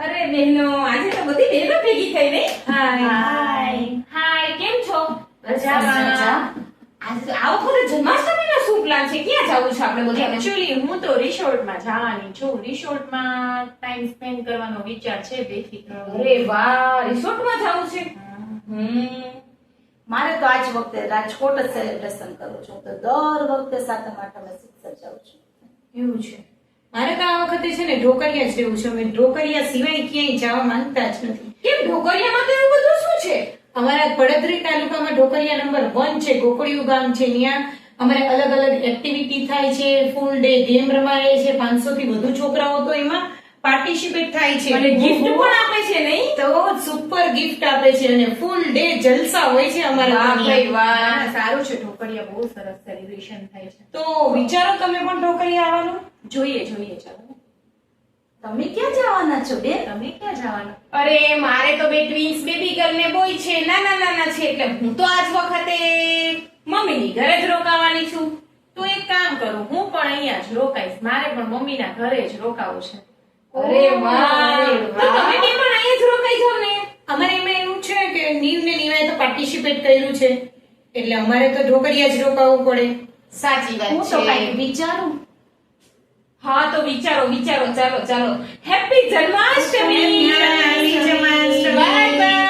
અરે બહેનો, આજે તો બધી બહેનો ભેગી થઈ ને. હાય, કેમ છો? મજામાં. આજે આ વખતે જન્માષ્ટમીનો શું પ્લાન છે? ક્યાં જવું છે આપણે બધાને? એકચ્યુઅલી હું તો રિસોર્ટમાં જવાની છું. રિસોર્ટમાં ટાઈમ સ્પેન્ડ કરવાનો વિચાર છે 2 થી 3 અરે વાહ, રિસોર્ટમાં જવું છે. મારે તો આજ વખતે રાજકોટ જ સેલિબ્રેશન કરવું છું. તો દર વખતે સાતમ આઠમે શિક્ષક જાઉં છું. એવું છે. મારે તો આ વખતે છે ને ઢોકરિયા જ રહેવું છે. અમે ઢોકરિયા સિવાય ક્યાંય જવા માંગતા જ નથી. કેમ ઢોકરિયામાં તો એવું બધું શું છે? અમારા પડદરી તાલુકામાં ઢોકરિયા નંબર 1 છે. ગોકળિયું ગામ છે. ત્યાં અમારે અલગ અલગ એક્ટિવિટી થાય છે. ફૂલ ડે ગેમ રમાડે છે. 500 થી વધુ છોકરાઓ તો એમાં પાર્ટિસિપેટ થાય છે. અને ગિફ્ટ પણ આપે છે નહીં? તો સુપર ગિફ્ટ આપે છે અને ફૂલ ડે જલસા હોય છે અમારા વાહ ત્યાં. ભાઈ વાહ. ના, સારું છે. ઢોકરિયા બહુ સરસ સેલિબ્રેશન થાય છે. તો વિચારો તમે પણ ઢોકરિયા આવવાનું. જોઈએ ચાલો. તમે ક્યાં જવાના છો બેન? તમે ક્યાં જવાના? અરે મારે તો બે ટ્વિન્સ બેબી ગર્લ ને બોય છે, નાના છે, એટલે હું તો આજ વખતે મમ્મીની ઘરે જ રોકાવાની છું. તો એક કામ કરું, હું પણ અહીંયા જ રોકાઈશ. મારે પણ મમ્મીના ઘરે જ રોકાવું છે. અરે વાહ, તો તમે બે પણ અહીંયા જ રોકાઈ જાવ ને. અમારે એમાં એવું છે કે નીવ ને નીવાએ તો પાર્ટિસિપેટ કર્યું છે એટલે અમારે તો ઢોકરિયા જ રોકાવું પડે. સાચી હું વાત તો છે. કઈક વિચારું. હા તો વિચારો, ચાલો happy Janmashtami. Happy Janmashtami. Bye bye.